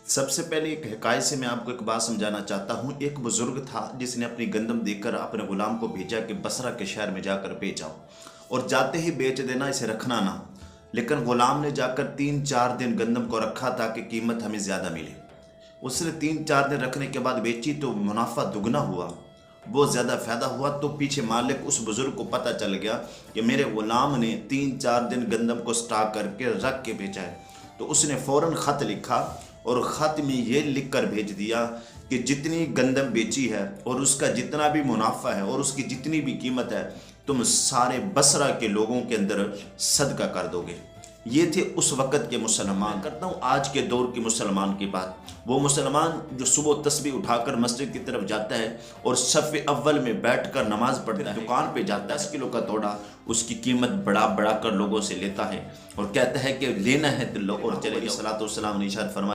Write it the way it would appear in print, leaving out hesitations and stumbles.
सबसे पहले एक हिकायत से मैं आपको एक बात समझाना चाहता हूँ। एक बुजुर्ग था जिसने अपनी गंदम देकर अपने गुलाम को भेजा कि बसरा के शहर में जाकर बेच आओ, और जाते ही बेच देना, इसे रखना ना। लेकिन गुलाम ने जाकर 3-4 दिन गंदम को रखा ताकि कीमत हमें ज़्यादा मिले। उसने 3-4 दिन रखने के बाद बेची तो मुनाफा दुगना हुआ, बहुत ज़्यादा फ़ायदा हुआ। तो पीछे मालिक उस बुज़ुर्ग को पता चल गया कि मेरे ग़ुलाम ने 3-4 दिन गंदम को स्टॉक करके रख के बेचा है। तो उसने फ़ौरन ख़त लिखा और ख़त में ये लिख कर भेज दिया कि जितनी गंदम बेची है और उसका जितना भी मुनाफा है और उसकी जितनी भी कीमत है, तुम सारे बसरा के लोगों के अंदर सदका कर दोगे। ये थे उस वक़्त के मुसलमान। करता हूँ आज के दौर के मुसलमान की बात। वो मुसलमान जो सुबह तस्बीह उठाकर मस्जिद की तरफ जाता है और सफ़े अव्वल में बैठकर नमाज़ पढ़ता है, दुकान पे जाता है, 10 किलो का तोड़ा उसकी कीमत बढ़ा कर लोगों से लेता है और कहता है कि लेना है तो लो और चले जाओ। सलातो सलाम ने इरशाद फरमाया।